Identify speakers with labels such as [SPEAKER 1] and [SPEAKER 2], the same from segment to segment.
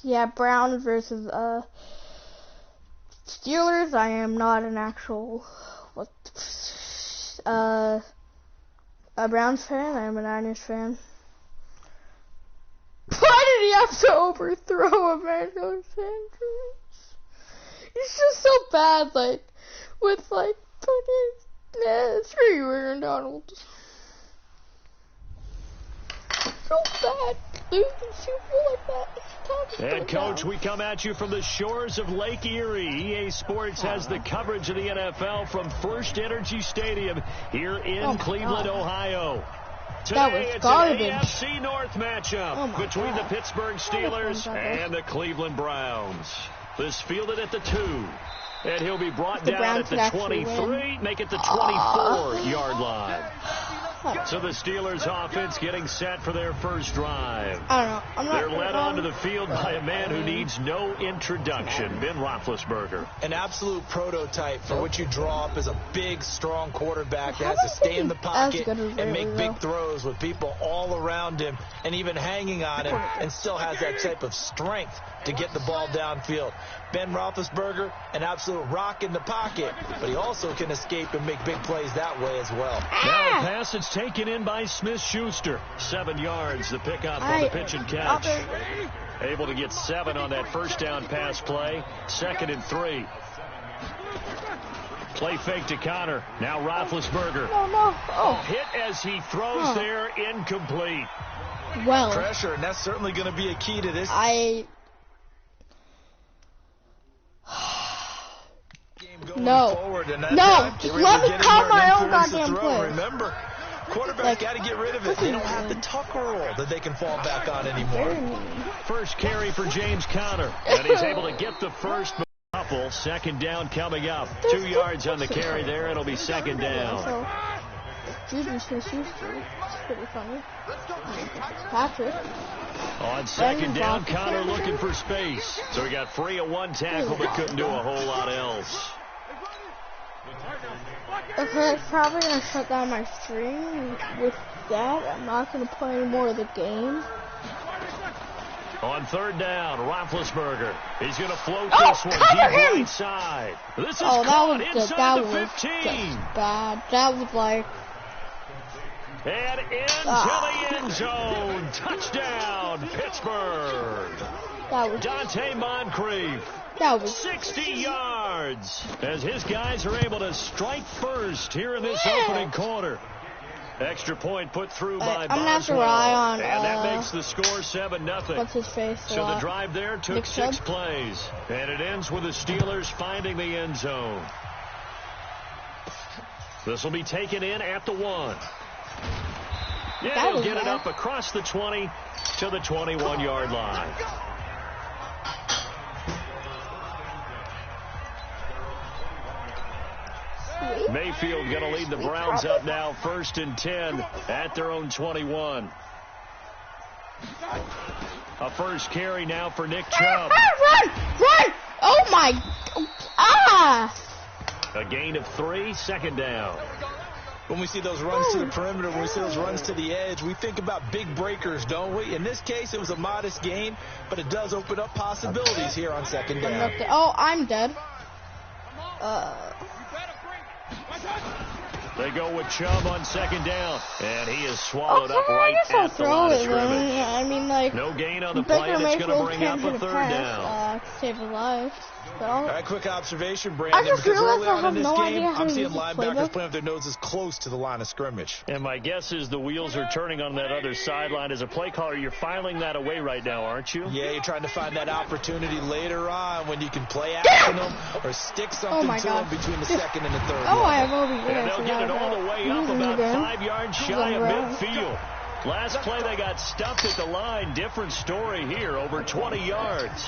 [SPEAKER 1] Yeah, Browns versus Steelers. I am not an actual a Browns fan. I'm a Niners fan. Why did he have to overthrow Emmanuel Sanders? He's just so bad, like with like fucking screw Aaron Donald. So bad. Losing Super Bowl like that.
[SPEAKER 2] Head coach, we come at you from the shores of Lake Erie. EA Sports has the coverage of the NFL from First Energy Stadium here in Cleveland, Ohio. Today it's an AFC North matchup between the Pittsburgh Steelers and the Cleveland Browns. This fielded at the 2. And he'll be brought down at the 23, make it the 24-yard line. So the Steelers offense getting set for their first drive.
[SPEAKER 1] I don't know.
[SPEAKER 2] They're led onto the field by a man who needs no introduction, Ben Roethlisberger.
[SPEAKER 3] An absolute prototype for what you draw up as a big, strong quarterback that has to stay in the pocket and make big throws with people all around him and even hanging on him, and still has that type of strength to get the ball downfield. Ben Roethlisberger, an absolute rock in the pocket, but he also can escape and make big plays that way as well.
[SPEAKER 2] Now a pass that's taken in by Smith-Schuster. 7 yards, the pickup on the pitch and catch. Able to get 7 on that first down pass play. 2nd and 3. Play fake to Connor. Now Roethlisberger. Hit as he throws there, incomplete.
[SPEAKER 1] Well,
[SPEAKER 3] pressure, and that's certainly going to be a key to this.
[SPEAKER 1] Forward, and just let me call my own goddamn play.
[SPEAKER 3] Remember, quarterbacks got to get rid of it. They don't have the tuck roll that they can fall back on anymore.
[SPEAKER 2] First carry for James Conner, and he's able to get the first couple. 2nd down coming up. 2 yards on the carry there. It'll be 2nd down.
[SPEAKER 1] Juju Smith-Schuster. It's pretty funny. Patrick.
[SPEAKER 2] On 2nd down, Conner looking for space. So he got free of 1 tackle, but couldn't do a whole lot else.
[SPEAKER 1] Okay, it's probably going to shut down my stream with that. I'm not going to play any more of the game.
[SPEAKER 2] On 3rd down, Roethlisberger. He's going to float this one deep right side. This is caught inside the 15.
[SPEAKER 1] Bad. That was like...
[SPEAKER 2] And into the end zone. Touchdown, Pittsburgh.
[SPEAKER 1] That was
[SPEAKER 2] Dante Moncrief.
[SPEAKER 1] That was
[SPEAKER 2] 60 yards as his guys are able to strike first here in this opening quarter. Extra point put through by Boswell.
[SPEAKER 1] I'm going to rely on,
[SPEAKER 2] and that makes the score 7-0.
[SPEAKER 1] What's his face?
[SPEAKER 2] So the drive there took 6 plays. And it ends with the Steelers finding the end zone. This will be taken in at the 1. Yeah, he'll get it up across the 20 to the 21-yard line. Mayfield going to lead the Browns up now, 1st and 10 at their own 21. A first carry now for Nick Chubb.
[SPEAKER 1] Run! Oh my!
[SPEAKER 2] A gain of 3, 2nd down.
[SPEAKER 3] When we see those runs to the perimeter, when we see those runs to the edge, we think about big breakers, don't we? In this case, it was a modest gain, but it does open up possibilities here on 2nd down.
[SPEAKER 1] I'm dead.
[SPEAKER 2] They go with Chubb on 2nd down, and he is swallowed up right at the line of scrimmage.
[SPEAKER 1] I mean, like,
[SPEAKER 2] no gain on the play that's going to bring up a 3rd down.
[SPEAKER 1] Save his life.
[SPEAKER 3] All right, quick observation, Brandon, because early on in this game, I'm seeing linebackers playing with their noses close to the line of scrimmage.
[SPEAKER 2] And my guess is the wheels are turning on that other sideline. As a play caller, you're filing that away right now, aren't you?
[SPEAKER 3] Yeah, you're trying to find that opportunity later on when you can play action them or stick something to them between the 2nd and the 3rd.
[SPEAKER 1] I have over here.
[SPEAKER 2] And they'll get it all the way up about 5 yards shy of midfield. Last play, they got stuffed at the line. Different story here, over 20 yards.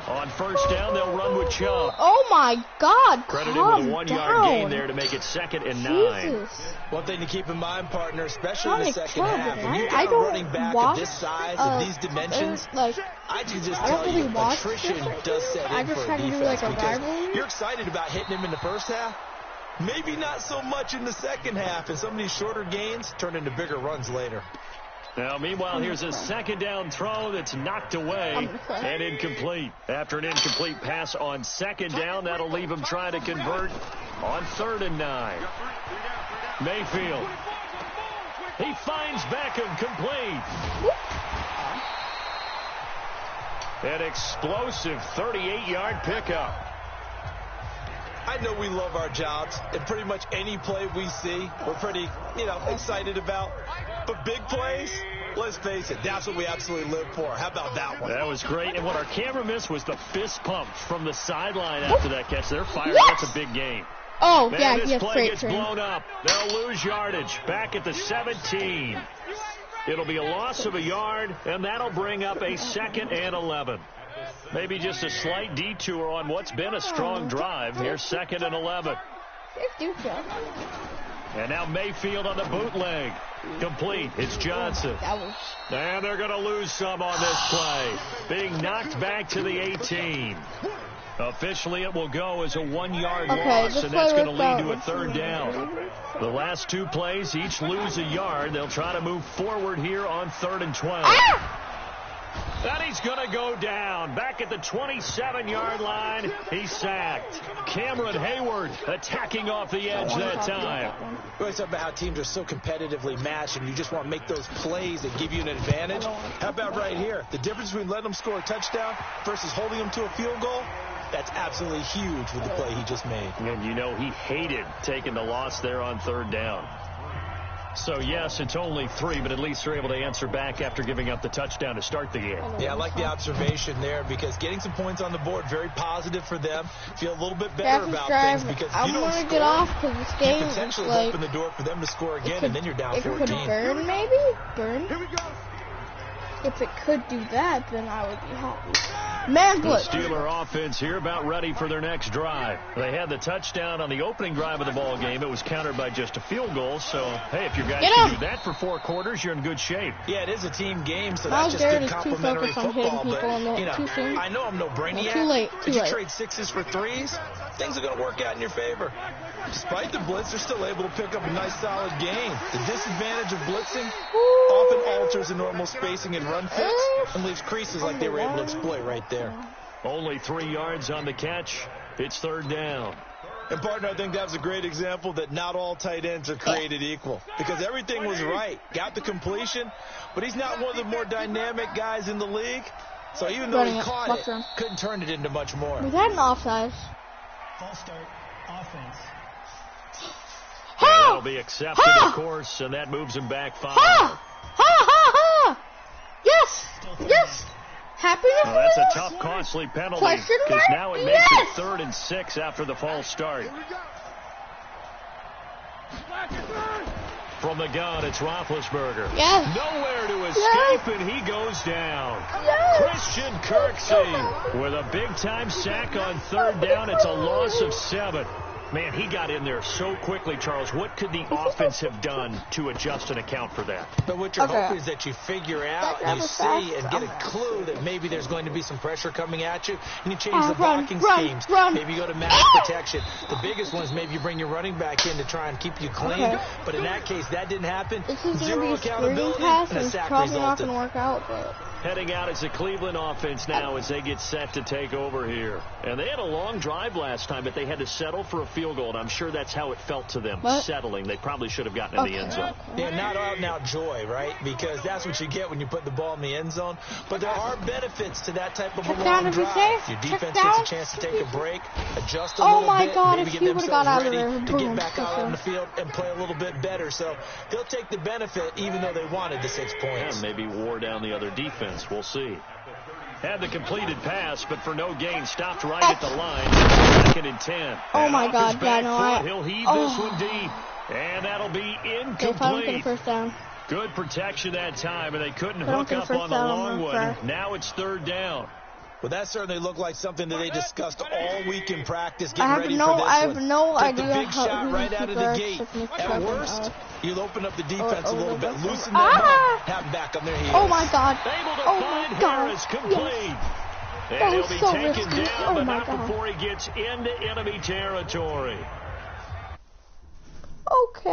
[SPEAKER 2] On 1st down, they'll run with Chubb.
[SPEAKER 1] Oh my God!
[SPEAKER 2] Credited with a 1-yard gain there to make it 2nd and 9.
[SPEAKER 3] One thing to keep in mind, partner, especially in the second half, when you got a running back of this size and these dimensions, I can just tell you attrition does set in for a defense, because you're excited about hitting him in the first half, Maybe not so much in the second half, and some of these shorter gains turn into bigger runs later.
[SPEAKER 2] Now, meanwhile, here's a second down throw that's knocked away and incomplete. After an incomplete pass on second down, that'll leave him trying to convert on 3rd and 9. Mayfield. He finds Beckham, complete. An explosive 38-yard pickup.
[SPEAKER 3] I know we love our jobs, and pretty much any play we see, we're pretty, excited about. But big plays, let's face it, that's what we absolutely live for. How about that one?
[SPEAKER 2] That was great. And what our camera missed was the fist pump from the sideline after that catch. They're fired. That's a big game.
[SPEAKER 1] Oh,
[SPEAKER 2] Man,
[SPEAKER 1] yeah,
[SPEAKER 2] this
[SPEAKER 1] he has
[SPEAKER 2] play gets
[SPEAKER 1] train.
[SPEAKER 2] blown up. They'll lose yardage. Back at the 17. It'll be a loss of a yard, and that'll bring up a 2nd and 11. Maybe just a slight detour on what's been a strong drive. Here's 2nd and 11. And now Mayfield on the bootleg. Complete. It's Johnson. And they're going to lose some on this play. Being knocked back to the 18. Officially, it will go as a 1-yard loss, and that's going to lead to a 3rd down. The last 2 plays each lose a yard. They'll try to move forward here on 3rd and 12. And he's going to go down. Back at the 27-yard line, he's sacked. Cameron Hayward attacking off the edge that time.
[SPEAKER 3] We always talk about how teams are so competitively matched, and you just want to make those plays that give you an advantage. How about right here? The difference between letting them score a touchdown versus holding them to a field goal, that's absolutely huge with the play he just made.
[SPEAKER 2] And he hated taking the loss there on 3rd down. So, yes, it's only 3, but at least they're able to answer back after giving up the touchdown to start the game.
[SPEAKER 3] Yeah, I like the observation there because getting some points on the board, very positive for them. Feel a little bit better about things because
[SPEAKER 1] I
[SPEAKER 3] you don't
[SPEAKER 1] want to
[SPEAKER 3] score,
[SPEAKER 1] get off because this game is
[SPEAKER 3] potentially
[SPEAKER 1] like...
[SPEAKER 3] open the door for them to score again, and then you're down 14.
[SPEAKER 1] It could burn, maybe? Burn? Here we go. If it could do that, then I would be happy. Man,
[SPEAKER 2] the
[SPEAKER 1] blitz.
[SPEAKER 2] Steeler offense here about ready for their next drive. They had the touchdown on the opening drive of the ball game. It was countered by just a field goal. So, hey, if your guys can do that for 4 quarters, you're in good shape.
[SPEAKER 3] Yeah, it is a team game, so that's just good complimentary football. But, I know I'm no brainiac.
[SPEAKER 1] Too late.
[SPEAKER 3] Did you trade 6s for 3s? Things are going to work out in your favor. Despite the blitz, they're still able to pick up a nice, solid gain. The disadvantage of blitzing often alters the normal spacing and run fits and leaves creases like they were able to exploit right there.
[SPEAKER 2] Only 3 yards on the catch. It's 3rd down.
[SPEAKER 3] And, partner, I think that was a great example that not all tight ends are created equal because everything was right. Got the completion, but he's not one of the more dynamic guys in the league. So even though he caught it, couldn't turn it into much more.
[SPEAKER 1] Was that an offside?
[SPEAKER 4] False start, offense.
[SPEAKER 2] That'll be accepted, of course, and that moves him back 5.
[SPEAKER 1] Yes! Yes! Happy to
[SPEAKER 2] Well, that's a tough, costly penalty because now it makes it 3rd and 6 after the false start. From the gun, it's Roethlisberger.
[SPEAKER 1] Yes.
[SPEAKER 2] Nowhere to escape, and he goes down. Christian Kirksey with a big-time sack on 3rd down. It's a loss of 7. Man, he got in there so quickly, Charles. What could the offense have done to adjust and account for that?
[SPEAKER 3] But what you're hoping is that you figure out and you see and get a clue that maybe there's going to be some pressure coming at you, and you change the blocking schemes. Maybe you go to max protection. The biggest one is maybe you bring your running back in to try and keep you clean. But in that case, that didn't happen. Zero accountability and a sack
[SPEAKER 1] probably not
[SPEAKER 3] resulted.
[SPEAKER 1] going to work out, but...
[SPEAKER 2] Heading out is the Cleveland offense now as they get set to take over here. And they had a long drive last time, but they had to settle for a field goal, and I'm sure that's how it felt to them, settling. They probably should have gotten in the end zone.
[SPEAKER 3] Yeah, not out-and-out joy, right? Because that's what you get when you put the ball in the end zone. But there are benefits to that type of a long drive. Your defense gets a chance to take a break, adjust a little bit, maybe get themselves ready to get back out on the field and play a little bit better. So they'll take the benefit even though they wanted the 6 points.
[SPEAKER 2] And maybe wore down the other defense. We'll see. Had the completed pass, but for no gain, stopped right at the line. 2nd and 10.
[SPEAKER 1] Oh my God, yeah, no,
[SPEAKER 2] He'll heave this one deep, and that'll be incomplete.
[SPEAKER 1] First down.
[SPEAKER 2] Good protection that time, and they couldn't hook up on the long one. Now it's 3rd down.
[SPEAKER 3] Well, that certainly looked like something that they discussed all week in practice, getting ready for this one.
[SPEAKER 1] I have no idea
[SPEAKER 3] the big shot right out of the gate. At worst, you'll open up the defense a little bit, loosen them up, have them back on their heels.
[SPEAKER 1] Oh my God!
[SPEAKER 2] Able to find Harris, complete. And he'll be taken down, but not before he gets into enemy territory.